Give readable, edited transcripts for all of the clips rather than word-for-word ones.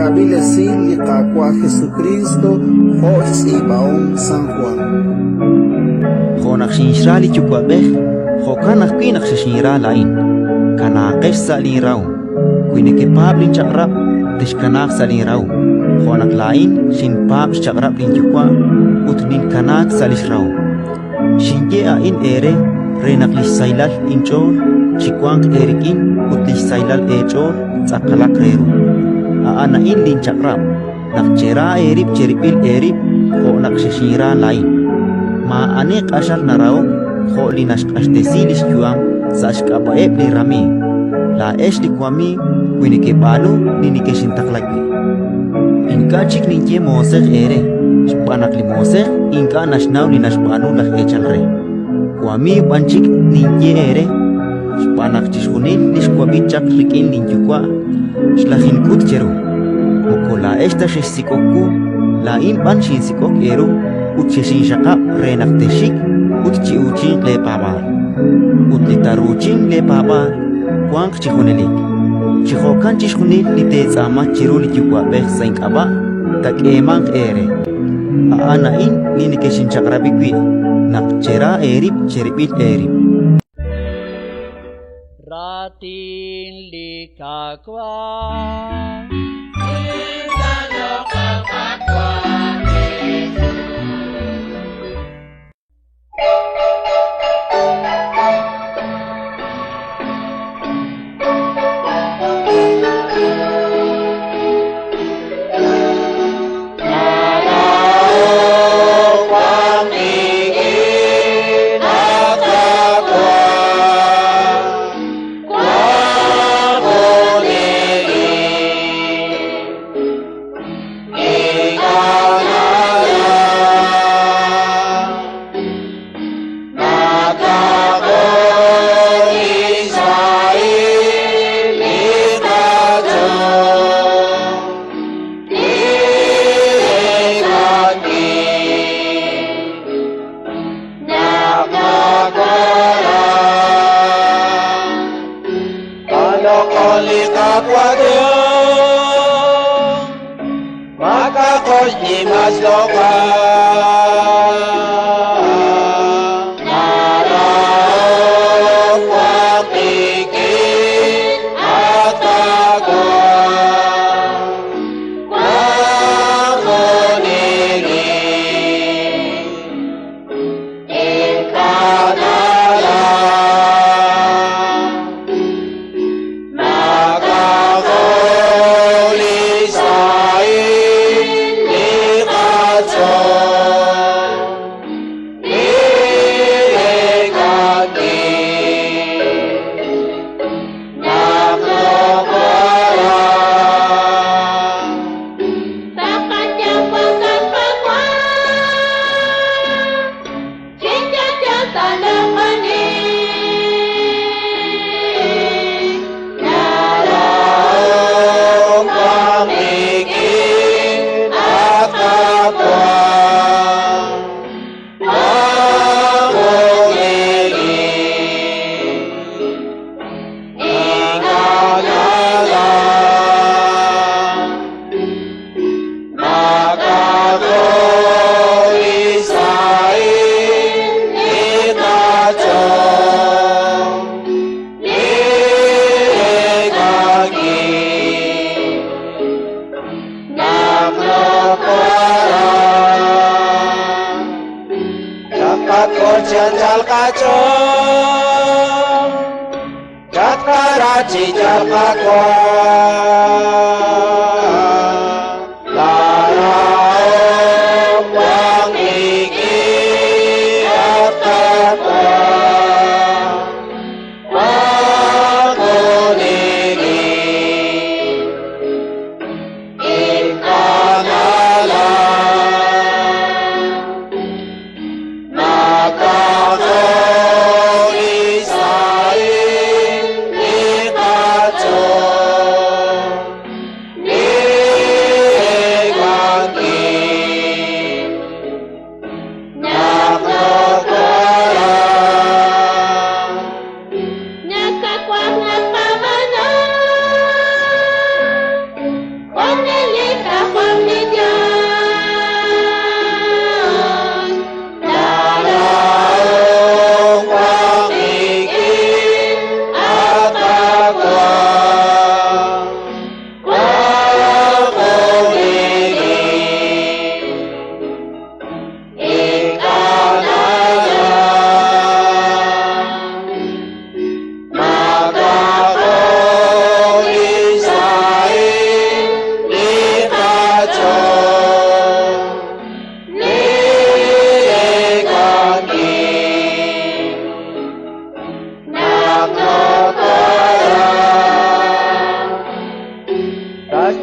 kabila sili kakwa Jesucristo Jos ibaon San Juan Khonak shinshali chukwabe khokanak kinak shinshira lain kana qessa li raw kuineke pablin chakrab tishkanak salin raw khonak lain shin pab chakrab lin chukwa utnin kanak salish raw shinje a in ere renak lisailal inchor chikwang erikin utlis sailal echor tsakalak reru ana in lin chakrab nak chera erip cheripil erip khonak shishira lain ma anek ashar narao kho linash ashtesilis juam sashka baeb li rami la esh li kwami wini ke balu nini ke shintaklaki inka chik ninje mosek ere spanak li mosek inka nashnaw li nashpanu lah echal re kwami banchik ninje ere spanak chishkunil lishkwabi chak rikin linjukwa shlahin kut cheru mukola eshta shesikoku la in ban shinsikok eru utcheshin shaka renak teshik utchi uchin le pabar utlitaruchin le pabar kwang chihunelik chihokan chishunil lite tsama chiruli chukwa beh sainkaba tak emang ere ana in linikeshin chakrabikwi nak chera erip cheripit erip ratin likakwa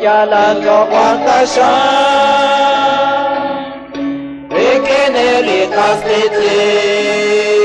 jalan kuasa Bikin likas titi